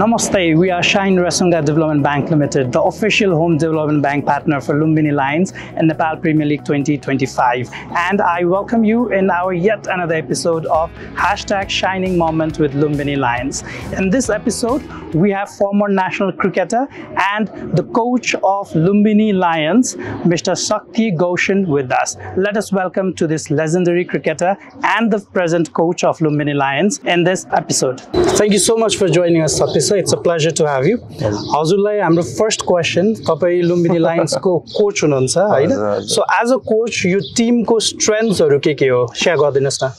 Namaste, we are Shine Rasunga Development Bank Limited, the official home development bank partner for Lumbini Lions in Nepal Premier League 2025. And I welcome you in our yet another episode of #Shining Moment with Lumbini Lions. In this episode, we have former national cricketer and the coach of Lumbini Lions, Mr. Shakti Goshen, with us. Let us welcome to this legendary cricketer and the present coach of Lumbini Lions in this episode. Thank you so much for joining us, Shakti. It's a pleasure to have you. हजुरलाई हाम्रो first question तपाई Lumbini Lions को coach हुनुहुन्छ हैन so as a coach यो team को स्ट्रेंथ्सहरु के हो शेयर गरिदिनुस् न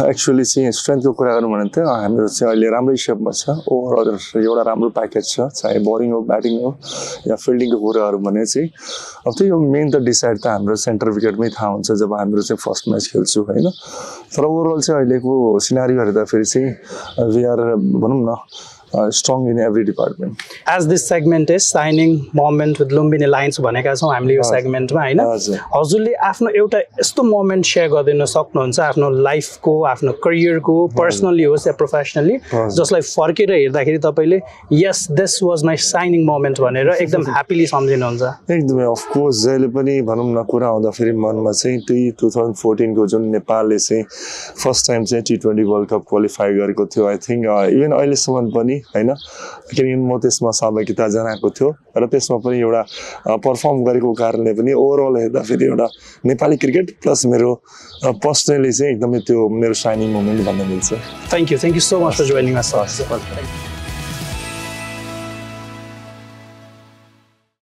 एक्चुअली चाहिँ स्ट्रेन्थको कुरा गर्नु भने त हाम्रो चाहिँ अहिले राम्रै शेपमा छ ओभरअल एउटा राम्रो प्याकेज छ चाहे बलिङ हो ब्याटिङ हो या फिल्डिङको कुराहरु भने चाहिँ अब त्यो मेन त डिसाइड त हाम्रो सेन्टर विकेटमै थाहा हुन्छ जब हाम्रो चाहिँ फर्स्ट म्याच खेल्छु हैन तर ओभरअल चाहिँ अहिलेको सिनारियो हेर्दा फेरि चाहिँ वी आर भनौं न strong in every department. As this segment is signing moment with Lumbini Lions भनेका छौं हामीले यो सेगमेन्टमा हैन हजुरले आफ्नो एउटा यस्तो मोमेन्ट शेयर गरिदिन सक्नुहुन्छ आफ्नो लाइफको आफ्नो करियरको पर्सनली होस् या प्रोफेसनली जसलाई फर्केर हेर्दाखेरि तपाईले yes this was my shining moment भनेर एकदम ह्यापीली सम्झिनुहुन्छ एकदमै अफ कोर्स जहिले पनि भनौं न कुरा आउँदा फेरि मनमा चाहिँ त्यही 2014 को जुन नेपालले चाहिँ फर्स्ट टाइम चाहिँ T20 वर्ल्ड कप क्वालिफाई गरेको थियो आई थिंक इभन अहिलेसम्म पनि हैन किनकि म त्यसमा सहभागिता जनाएको थियो र त्यसमा पनि एउटा परफर्म गरेको कारणले पनि ओभरअल हेर्दा फेरि एउटा नेपाली क्रिकेट प्लस मेरो पर्सनली चाहिँ एकदमै त्यो मेरो शाइनिङ मोमेन्ट भन्न मिल्छ thank you so much for joining us